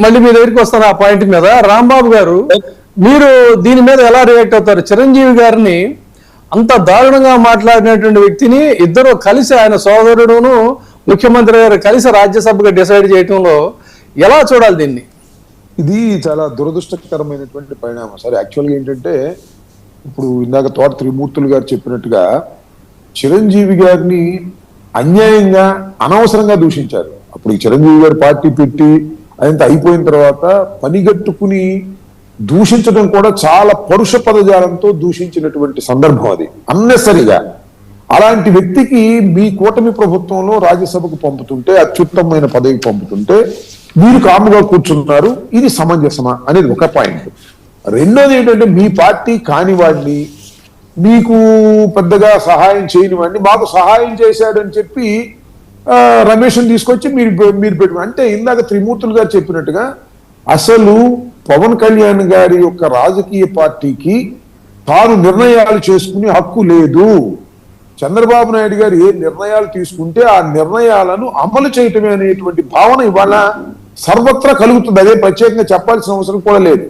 మళ్ళీ మీ దగ్గరికి వస్తాను ఆ పాయింట్ మీద. రాంబాబు గారు, మీరు దీని మీద ఎలా రియాక్ట్ అవుతారు? చిరంజీవి గారిని అంత దారుణంగా మాట్లాడినటువంటి వ్యక్తిని ఇద్దరు కలిసి, ఆయన సోదరుడును ముఖ్యమంత్రి గారు కలిసి రాజ్యసభగా డిసైడ్ చేయటంలో ఎలా చూడాలి దీన్ని? ఇది చాలా దురదృష్టకరమైనటువంటి పరిణామం సార్. యాక్చువల్గా ఏంటంటే, ఇప్పుడు ఇందాక తోట త్రిమూర్తులు గారు చెప్పినట్టుగా చిరంజీవి గారిని అన్యాయంగా అనవసరంగా దూషించారు. అప్పుడు ఈ చిరంజీవి గారు పార్టీ పెట్టి అదంతా అయిపోయిన తర్వాత పనిగట్టుకుని దూషించడం కూడా చాలా పరుష పదజాలంతో దూషించినటువంటి సందర్భం అది, అన్నెసరిగా. అలాంటి వ్యక్తికి మీ కూటమి ప్రభుత్వంలో రాజ్యసభకు పంపుతుంటే, అత్యుత్తమైన పదవికి పంపుతుంటే మీరు కాముగా కూర్చున్నారు. ఇది సమంజసమా అనేది ఒక పాయింట్. రెండోది ఏంటంటే, మీ పార్టీ కాని వాడిని, మీకు పెద్దగా సహాయం చేయని వాడిని మాకు సహాయం చేశాడని చెప్పి రమేష్ని తీసుకొచ్చి మీరు పెట్టుకున్నారు. అంటే ఇందాక త్రిమూర్తులు గారు చెప్పినట్టుగా అసలు పవన్ కళ్యాణ్ గారి యొక్క రాజకీయ పార్టీకి తాను నిర్ణయాలు చేసుకునే హక్కు లేదు. చంద్రబాబు నాయుడు గారు ఏ నిర్ణయాలు తీసుకుంటే ఆ నిర్ణయాలను అమలు చేయటమే అనేటువంటి భావన ఇవాళ సర్వత్రా కలుగుతుంది. అదే ప్రత్యేకంగా చెప్పాల్సిన అవసరం కూడా లేదు.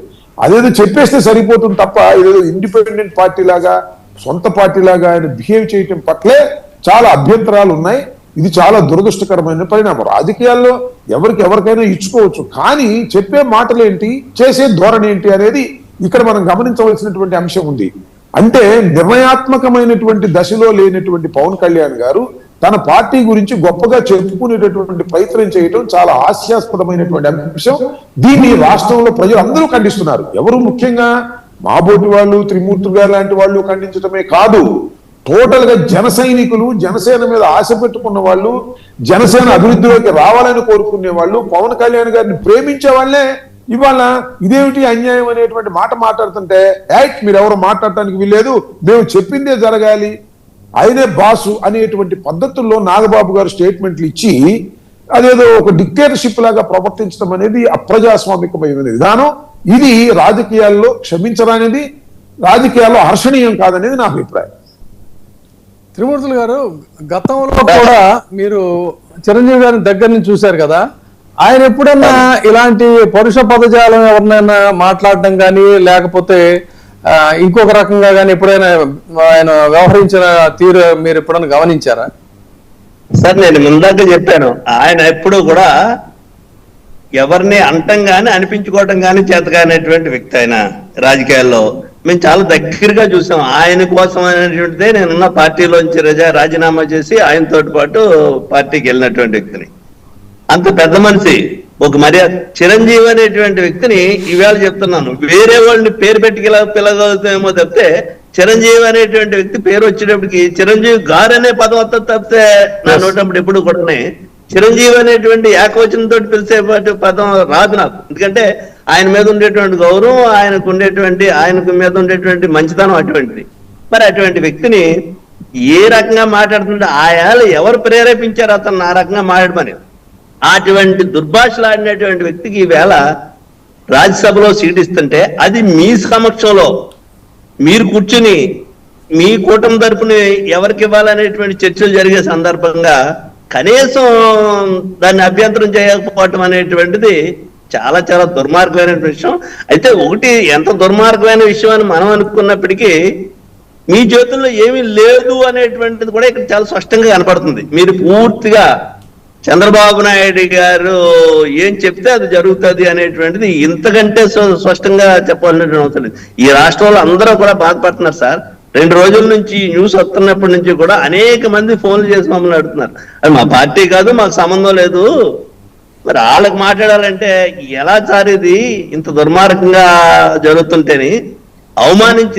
అదేదో చెప్పేస్తే సరిపోతుంది తప్ప ఏదో ఇండిపెండెంట్ పార్టీ లాగా, సొంత పార్టీ లాగా ఆయన బిహేవ్ చేయటం పట్లే చాలా అభ్యంతరాలు ఉన్నాయి. ఇది చాలా దురదృష్టకరమైన పరిణామం. రాజకీయాల్లో ఎవరికైనా ఇచ్చుకోవచ్చు, కానీ చెప్పే మాటలు ఏంటి, చేసే ధోరణి ఏంటి అనేది ఇక్కడ మనం గమనించవలసినటువంటి అంశం ఉంది. అంటే నిర్ణయాత్మకమైనటువంటి దశలో లేనటువంటి పవన్ కళ్యాణ్ గారు తన పార్టీ గురించి గొప్పగా చెప్పుకునేటటువంటి ప్రయత్నం చేయడం చాలా హాస్యాస్పదమైనటువంటి అంశం. దీన్ని రాష్ట్రంలో ప్రజలు అందరూ ఖండిస్తున్నారు. ఎవరు ముఖ్యంగా మాబోటి వాళ్ళు, త్రిమూర్తులు గారు లాంటి వాళ్ళు ఖండించడమే కాదు, టోటల్ గా జన సైనికులు, జనసేన మీద ఆశ పెట్టుకున్న వాళ్ళు, జనసేన అభివృద్ధిలోకి రావాలని కోరుకునే వాళ్ళు, పవన్ కళ్యాణ్ గారిని ప్రేమించే వాళ్ళే ఇవాళ ఇదేమిటి అన్యాయం అనేటువంటి మాట మాట్లాడుతుంటే, మీరు ఎవరు మాట్లాడటానికి వీల్లేదు, మేము చెప్పిందే జరగాలి, ఆయనే బాసు అనేటువంటి పద్ధతుల్లో నాగబాబు గారు స్టేట్మెంట్లు ఇచ్చి అదేదో ఒక డిక్టేటర్షిప్ లాగా ప్రవర్తించడం అనేది అప్రజాస్వామికమైన విధానం. ఇది రాజకీయాల్లో క్షమించరానిది, రాజకీయాల్లో హర్షణీయం కాదనేది నా అభిప్రాయం. త్రిమూర్తులు గారు, గతంలో కూడా మీరు చిరంజీవి గారిని దగ్గర నుంచి చూశారు కదా, ఆయన ఎప్పుడన్నా ఇలాంటి పరుష పదజాలం ఎవరినైనా మాట్లాడడం కానీ, లేకపోతే ఇంకొక రకంగా కానీ ఎప్పుడైనా ఆయన వ్యవహరించిన తీరు మీరు ఎప్పుడైనా గమనించారా? సార్, నేను ముందాక చెప్పాను, ఆయన ఎప్పుడు కూడా ఎవరిని అంటం గాని అనిపించుకోవటం గాని చేతగానేటువంటి వ్యక్తి. ఆయన రాజకీయాల్లో మేము చాలా దగ్గరగా చూసాం. ఆయన కోసం అనేటువంటిదే నేనున్న పార్టీలోంచి రాజీనామా చేసి ఆయనతో పాటు పార్టీకి వెళ్ళినటువంటి వ్యక్తిని. అంత పెద్ద మనిషి, ఒక మర్యాద. చిరంజీవి అనేటువంటి వ్యక్తిని ఈవేళ చెప్తున్నాను, వేరే వాళ్ళని పేరు పెట్టి పిలగలుగుతామేమో తప్పితే చిరంజీవి అనేటువంటి వ్యక్తి పేరు వచ్చేటప్పటికి చిరంజీవి గారు అనే పదం వస్తా తప్పితే నా నోటప్పుడు ఎప్పుడు కూడా చిరంజీవి అనేటువంటి ఏకవచనంతో పిలిచే పదం రాదు నాకు. ఎందుకంటే ఆయన మీద ఉండేటువంటి గౌరవం, ఆయనకు మీద ఉండేటువంటి మంచితనం అటువంటిది. మరి అటువంటి వ్యక్తిని ఏ రకంగా మాట్లాడుతుంటే ఆయన ఎవరు ప్రేరేపించారు అతను ఆ రకంగా మాట్లాడమని? అటువంటి దుర్భాషలాడినటువంటి వ్యక్తికి ఈవేళ రాజ్యసభలో సీట్ ఇస్తుంటే, అది మీ సమక్షంలో మీరు కూర్చుని మీ కూటమి తరపున ఎవరికి ఇవ్వాలనేటువంటి చర్చలు జరిగే సందర్భంగా కనీసం దాన్ని అభ్యంతరం చేయకపోవటం అనేటువంటిది చాలా చాలా దుర్మార్గమైన విషయం. అయితే ఒకటి, ఎంత దుర్మార్గమైన విషయం అని మనం అనుకున్నప్పటికీ మీ చేతుల్లో ఏమీ లేదు అనేటువంటిది కూడా ఇక్కడ చాలా స్పష్టంగా కనపడుతుంది. మీరు పూర్తిగా చంద్రబాబు నాయుడు గారు ఏం చెప్తే అది జరుగుతుంది అనేటువంటిది ఇంతకంటే స్పష్టంగా చెప్పాల్సినటువంటి అవసరం లేదు. ఈ రాష్ట్రంలో అందరూ కూడా బాధపడుతున్నారు సార్. 2 రోజుల నుంచి న్యూస్ వస్తున్నప్పటి నుంచి కూడా అనేక మంది ఫోన్లు చేసి మమ్మల్ని అడుగుతున్నారు, అది మా పార్టీ కాదు, మాకు సంబంధం లేదు. మరి వాళ్ళకి మాట్లాడాలంటే ఎలా సార్ ఇది ఇంత దుర్మార్గంగా జరుగుతుంటేని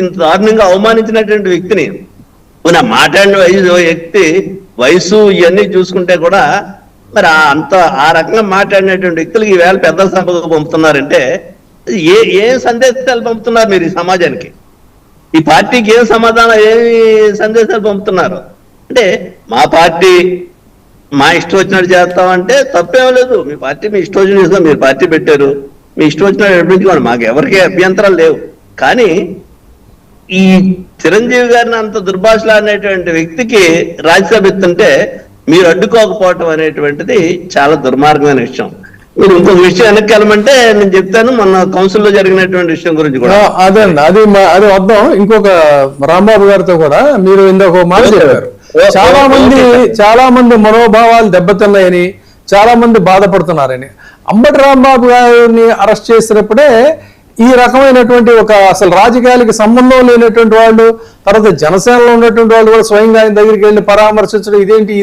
ఇంత దారుణంగా అవమానించినటువంటి వ్యక్తిని, మాట్లాడిన వ్యక్తి వయసు ఇవన్నీ చూసుకుంటే కూడా మరి ఆ రకంగా మాట్లాడినటువంటి వ్యక్తులకి ఈవేళ పెద్ద సభకు పంపుతున్నారంటే ఏ సందేశాలు పంపుతున్నారు మీరు ఈ సమాజానికి? ఈ పార్టీకి ఏం సమాధానం, ఏమి సందేశాలు పంపుతున్నారు? అంటే మా పార్టీ మా ఇష్టం వచ్చినట్టు చేస్తామంటే తప్పేం లేదు. మీ పార్టీ మీ ఇష్టం వచ్చినట్టు మీరు పార్టీ పెట్టారు, మీ ఇష్టం వచ్చినట్టు నడిపించుకోండి, మాకు ఎవరికి అభ్యంతరాలు లేవు. కానీ ఈ చిరంజీవి గారిని అంత దుర్భాషలాడినటువంటి వ్యక్తికి రాజ్యసభ ఇస్తుంటే మీరు అడ్డుకోకపోవటం అనేటువంటిది చాలా దుర్మార్గమైన విషయం. మీరు ఇంకొక విషయం వెనక్కి వెళ్ళమంటే నేను చెప్తాను, మొన్న కౌన్సిల్లో జరిగినటువంటి విషయం గురించి కూడా. అదే అండి, అది వద్దాం. ఇంకొక రాంబాబు గారితో కూడా మీరు ఇంకొక మాట చెప్పారు, చాలా మంది మనోభావాలు దెబ్బతిన్నాయని, చాలా మంది బాధపడుతున్నారని. అంబటి రాంబాబు గారిని అరెస్ట్ చేసినప్పుడే ఈ రకమైనటువంటి ఒక అసలు రాజకీయాలకి సంబంధం లేనటువంటి వాళ్ళు, తర్వాత జనసేనలో ఉన్నటువంటి వాళ్ళు కూడా స్వయంగా ఆయన దగ్గరికి వెళ్ళి పరామర్శించడం, ఇదేంటి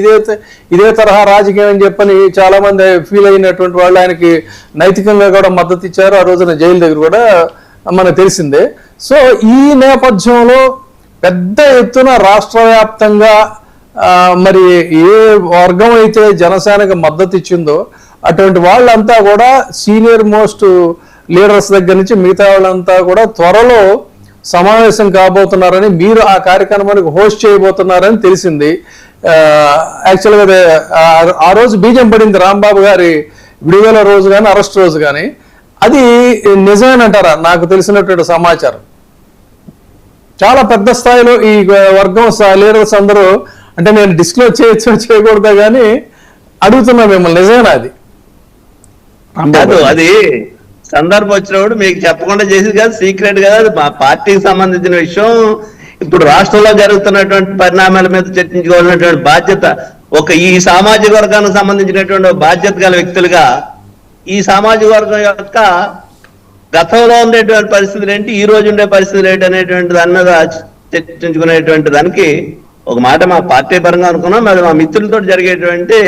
ఇదే తరహా రాజకీయం అని చెప్పని చాలా మంది ఫీల్ అయినటువంటి వాళ్ళు ఆయనకి నైతికంగా కూడా మద్దతు ఇచ్చారు. ఆ రోజున జైలు దగ్గర కూడా మనకు తెలిసిందే. సో ఈ నేపథ్యంలో పెద్ద ఎత్తున రాష్ట్ర వ్యాప్తంగా మరి ఏ వర్గం అయితే జనసేనకు మద్దతు ఇచ్చిందో అటువంటి వాళ్ళంతా కూడా సీనియర్ మోస్ట్ లీడర్స్ దగ్గర నుంచి మిగతా వాళ్ళంతా కూడా త్వరలో సమావేశం కాబోతున్నారని, మీరు ఆ కార్యక్రమానికి హోస్ట్ చేయబోతున్నారని తెలిసింది. యాక్చువల్గా ఆ రోజు బీజం పడింది రాంబాబు గారి విడుదల రోజు కానీ అరెస్ట్ రోజు కానీ. అది నిజమేనంటారా? నాకు తెలిసినటువంటి సమాచారం చాలా పెద్ద స్థాయిలో ఈ వర్గం లీడర్స్ అందరూ, అంటే నేను డిస్క్లోజ్ చేయొచ్చు చేయకూడదా కానీ అడుగుతున్నా మిమ్మల్ని, నిజమేనా అది? కాదు, అది సందర్భం వచ్చినప్పుడు మీకు చెప్పకుండా చేసేది కాదు, సీక్రెట్ కదా, అది మా పార్టీకి సంబంధించిన విషయం. ఇప్పుడు రాష్ట్రంలో జరుగుతున్నటువంటి పరిణామాల మీద చర్చించుకోవాల్సినటువంటి బాధ్యత ఈ సామాజిక వర్గానికి సంబంధించినటువంటి బాధ్యత గల వ్యక్తులుగా ఈ సామాజిక వర్గం యొక్క గతంలో ఉండేటువంటి పరిస్థితులు ఏంటి, ఈ రోజు ఉండే పరిస్థితులు ఏంటి అనేటువంటి దాని మీద చర్చించుకునేటువంటి దానికి ఒక మాట మా పార్టీ పరంగా అనుకున్నాం. అది మా మిత్రులతో జరిగేటువంటి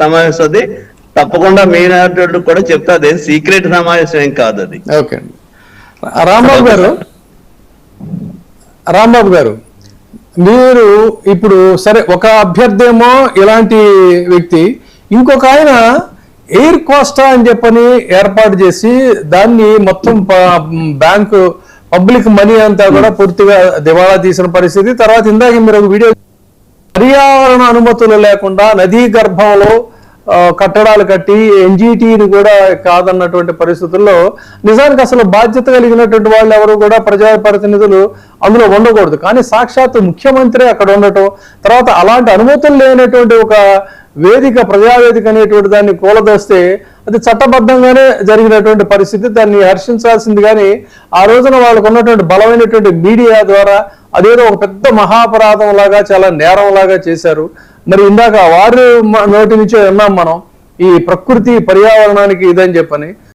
సమావేశం. అది తప్పకుండా మీనాడు కూడా చెప్తా, అదేం సీక్రెట్ సమావేశం ఏం కాదు అది. ఓకే అండి. రాంబాబు గారు మీరు ఇప్పుడు సరే, ఒక అభ్యర్థి ఏమో ఇలాంటి వ్యక్తి, ఇంకొక ఆయన ఎయిర్ కోస్టా అని చెప్పని ఏర్పాటు చేసి దాన్ని మొత్తం బ్యాంకు పబ్లిక్ మనీ అంతా కూడా పూర్తిగా దివాళా తీసిన పరిస్థితి. తర్వాత ఇందాక మీరు ఒక వీడియో, పర్యావరణ అనుమతులు లేకుండా నదీ గర్భంలో కట్టడాలు కట్టి ఎన్జిటిని కూడా కాదన్నటువంటి పరిస్థితుల్లో నిజానికి అసలు బాధ్యత కలిగినటువంటి వాళ్ళు ఎవరు కూడా ప్రజాప్రతినిధులు అందులో ఉండకూడదు. కానీ సాక్షాత్తు ముఖ్యమంత్రి అక్కడ ఉండటం, తర్వాత అలాంటి అనుమతులు లేనటువంటి ఒక వేదిక, ప్రజావేదిక అనేటువంటి దాన్ని కూలదోస్తే అది చట్టబద్ధంగానే జరిగినటువంటి పరిస్థితి. దాన్ని హర్షించాల్సింది. కానీ ఆ రోజున వాళ్ళకు ఉన్నటువంటి బలమైనటువంటి మీడియా ద్వారా అదేదో ఒక పెద్ద మహాపరాధం లాగా, చాలా నేరం లాగా చేశారు. మరి ఇందాక వారి నోటి నుంచే విన్నాం మనం, ఈ ప్రకృతి పర్యావరణానికి ఇదని చెప్పని.